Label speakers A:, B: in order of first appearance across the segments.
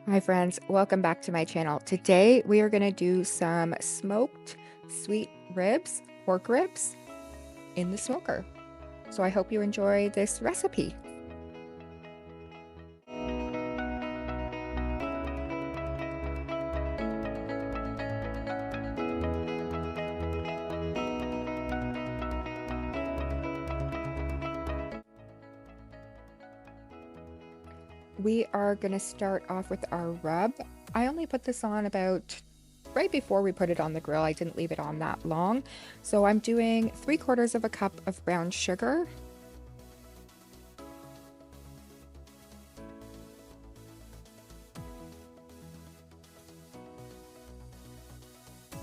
A: Hi friends, welcome back to my channel. Today we are going to do some smoked sweet ribs, pork ribs in the smoker. So I hope you enjoy this recipe. We are going to start off with our rub. I only put this on about right before we put it on the grill. I didn't leave it on that long. So I'm doing 3/4 of a cup of brown sugar.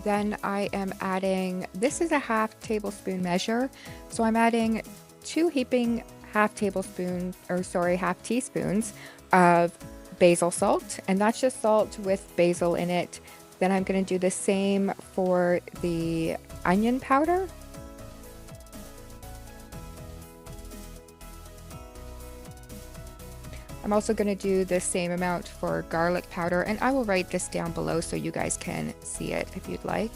A: Then I am adding, this is a half tablespoon measure. So I'm adding 2 heaping half teaspoons of basil salt, and that's just salt with basil in it. Then I'm going to do the same for the onion powder. I'm also going to do the same amount for garlic powder, and I will write this down below so you guys can see it if you'd like.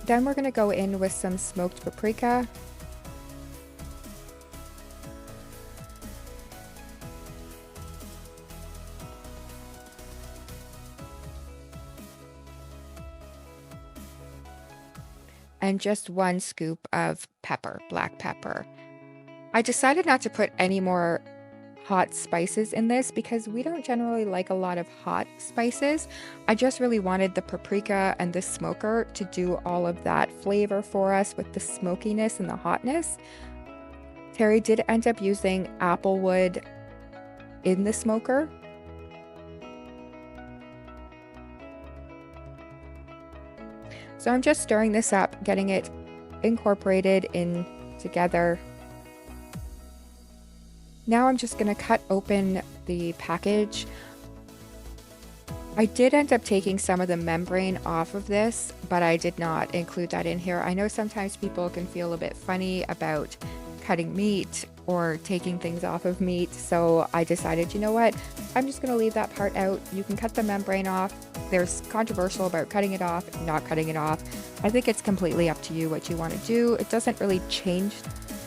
A: Then we're going to go in with some smoked paprika. And just 1 scoop of black pepper. I decided not to put any more hot spices in this because we don't generally like a lot of hot spices. I just really wanted the paprika and the smoker to do all of that flavor for us with the smokiness and the hotness. Terry did end up using Applewood in the smoker. So I'm just stirring this up, getting it incorporated in together. Now I'm just going to cut open the package. I did end up taking some of the membrane off of this, but I did not include that in here. I know sometimes people can feel a bit funny about cutting meat or taking things off of meat, so I decided, you know what, I'm just going to leave that part out. You can cut the membrane off. There's controversial about cutting it off, not cutting it off. I think it's completely up to you what you want to do. It doesn't really change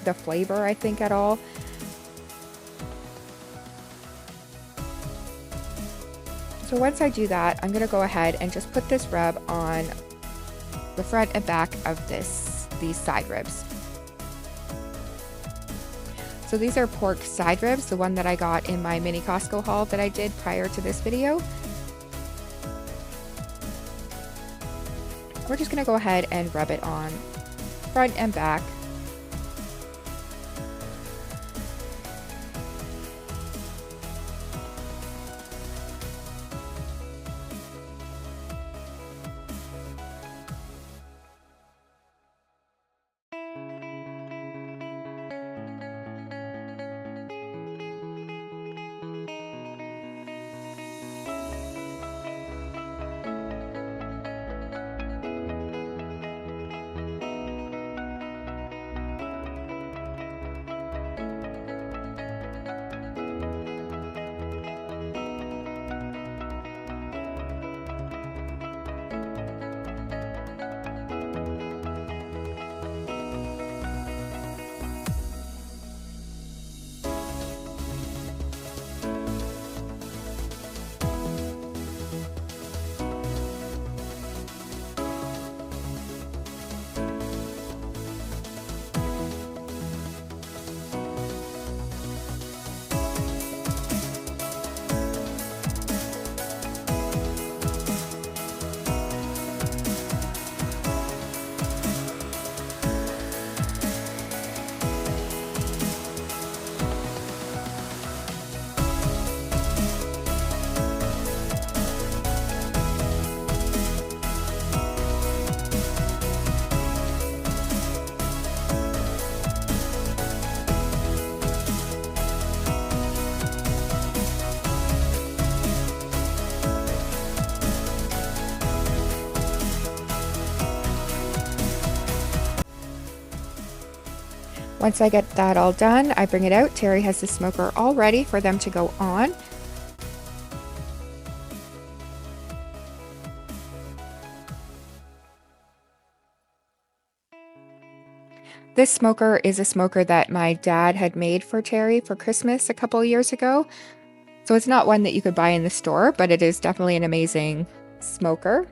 A: the flavor, I think, at all. So once I do that, I'm going to go ahead and just put this rub on the front and back of these side ribs. So these are pork side ribs, the one that I got in my mini Costco haul that I did prior to this video. We're just going to go ahead and rub it on front and back. Once I get that all done, I bring it out. Terry has the smoker all ready for them to go on. This smoker is a smoker that my dad had made for Terry for Christmas a couple of years ago. So it's not one that you could buy in the store, but it is definitely an amazing smoker.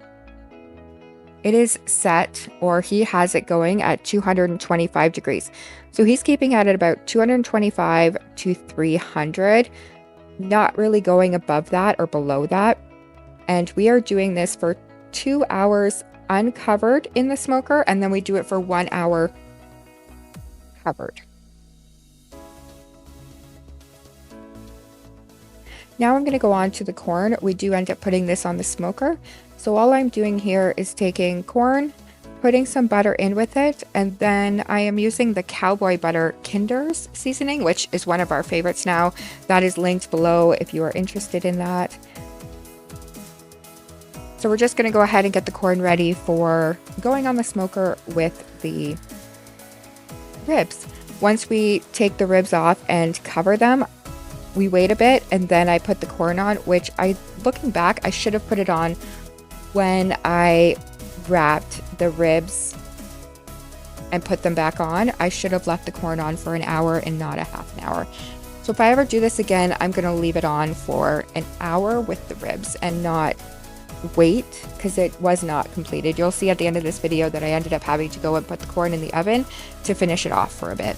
A: It is set, or he has it going at 225 degrees. So he's keeping it at about 225 to 300, not really going above that or below that. And we are doing this for 2 hours uncovered in the smoker, and then we do it for 1 hour covered. Now I'm going to go on to the corn. We do end up putting this on the smoker. So all I'm doing here is taking corn, putting some butter in with it, and then I am using the cowboy butter Kinder's seasoning, which is one of our favorites now. That is linked below if you are interested in that. So we're just going to go ahead and get the corn ready for going on the smoker with the ribs. Once we take the ribs off and cover them, we wait a bit, and then I put the corn on, which looking back, I should have put it on when I wrapped the ribs and put them back on. I should have left the corn on for an hour and not a half an hour. So if I ever do this again, I'm going to leave it on for an hour with the ribs and not wait, because it was not completed. You'll see at the end of this video that I ended up having to go and put the corn in the oven to finish it off for a bit.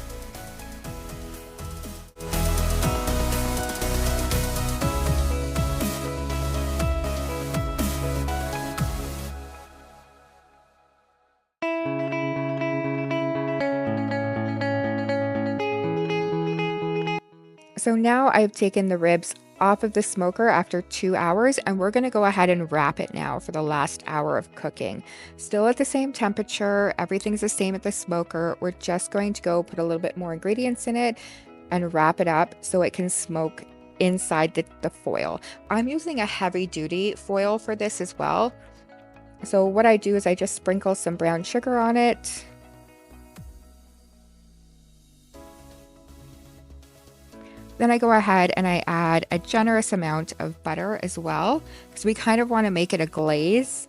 A: So now I've taken the ribs off of the smoker after 2 hours, and we're going to go ahead and wrap it now for the last hour of cooking. Still at the same temperature, everything's the same at the smoker. We're just going to go put a little bit more ingredients in it and wrap it up so it can smoke inside the foil. I'm using a heavy duty foil for this as well. So what I do is I just sprinkle some brown sugar on it. Then I go ahead and I add a generous amount of butter as well, because we kind of want to make it a glaze.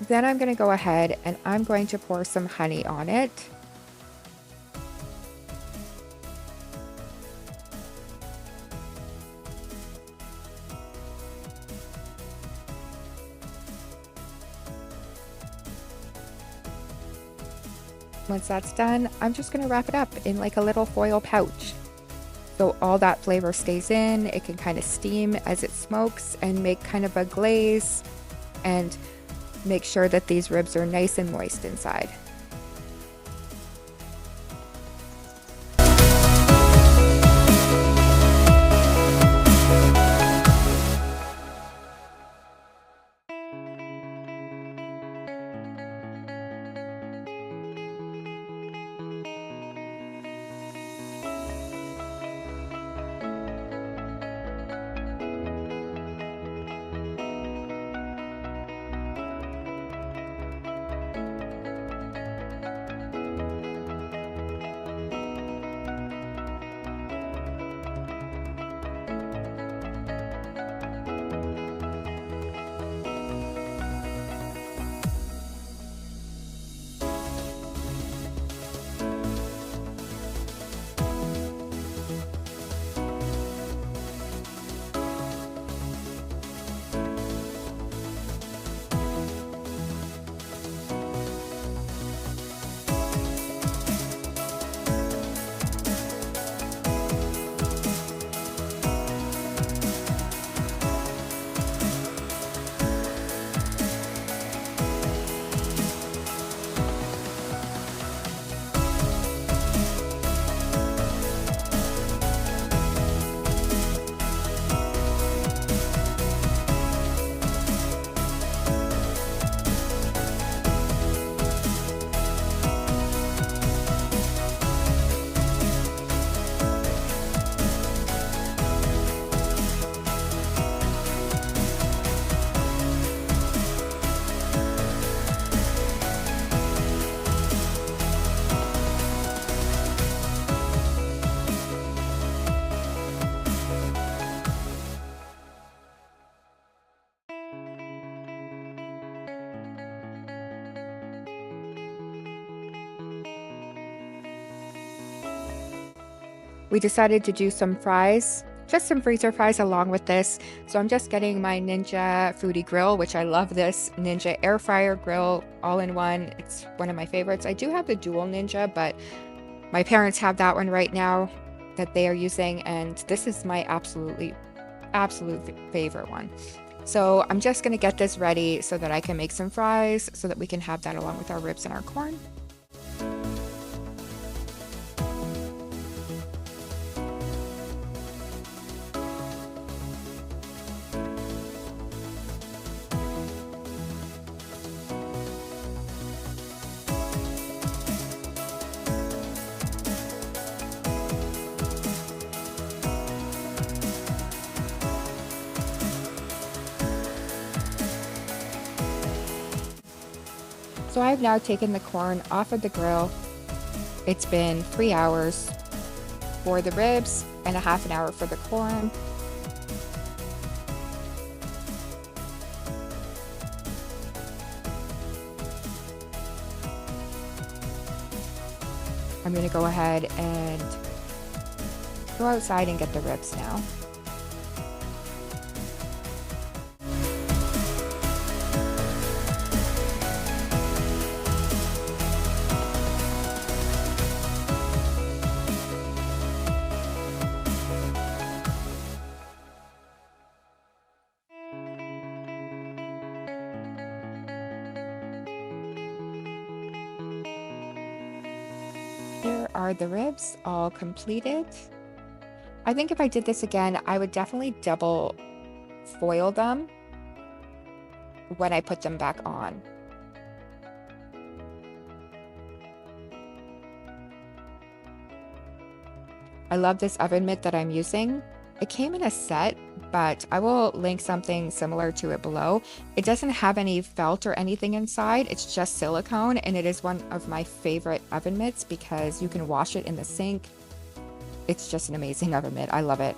A: Then I'm going to go ahead and I'm going to pour some honey on it. Once that's done, I'm just going to wrap it up in like a little foil pouch. So all that flavor stays in, it can kind of steam as it smokes and make kind of a glaze and make sure that these ribs are nice and moist inside. we decided to do some fries, just some freezer fries along with this. So I'm just getting my Ninja Foodie Grill, which I love this Ninja air fryer grill all in one. It's one of my favorites. I do have the dual Ninja, but my parents have that one right now that they are using, and this is my absolute favorite one. So I'm just gonna get this ready so that I can make some fries so that we can have that along with our ribs and our corn. So I've now taken the corn off of the grill. It's been 3 hours for the ribs and a half an hour for the corn. I'm gonna go ahead and go outside and get the ribs now. Here are the ribs all completed. I think if I did this again, I would definitely double foil them when I put them back on. I love this oven mitt that I'm using. It came in a set, but I will link something similar to it below. It doesn't have any felt or anything inside. It's just silicone, and it is one of my favorite oven mitts because you can wash it in the sink. It's just an amazing oven mitt. I love it.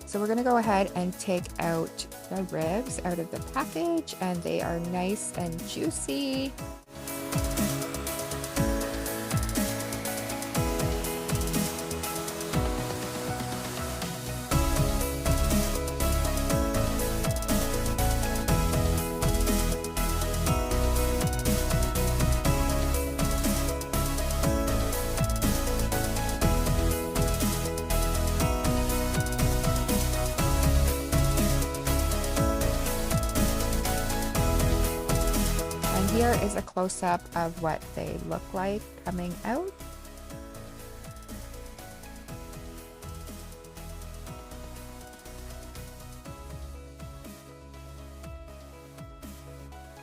A: So we're gonna go ahead and take out the ribs out of the package, and they are nice and juicy. And here is a close-up of what they look like coming out.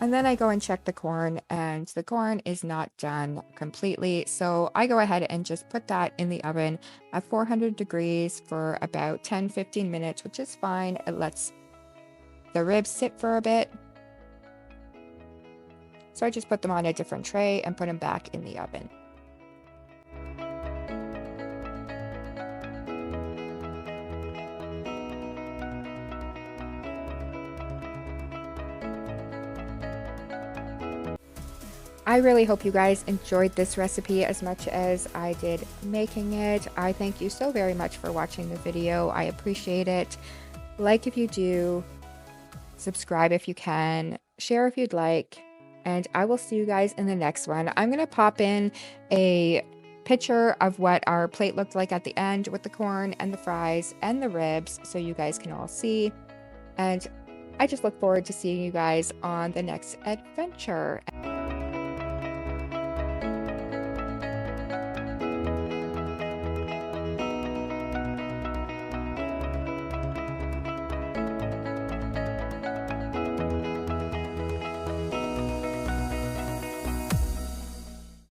A: And then I go and check the corn, and the corn is not done completely. So I go ahead and just put that in the oven at 400 degrees for about 10-15 minutes, which is fine. It lets the ribs sit for a bit. So I just put them on a different tray and put them back in the oven. I really hope you guys enjoyed this recipe as much as I did making it. I thank you so very much for watching the video. I appreciate it. Like if you do, subscribe if you can, share if you'd like, and I will see you guys in the next one. I'm going to pop in a picture of what our plate looked like at the end with the corn and the fries and the ribs so you guys can all see. And I just look forward to seeing you guys on the next adventure.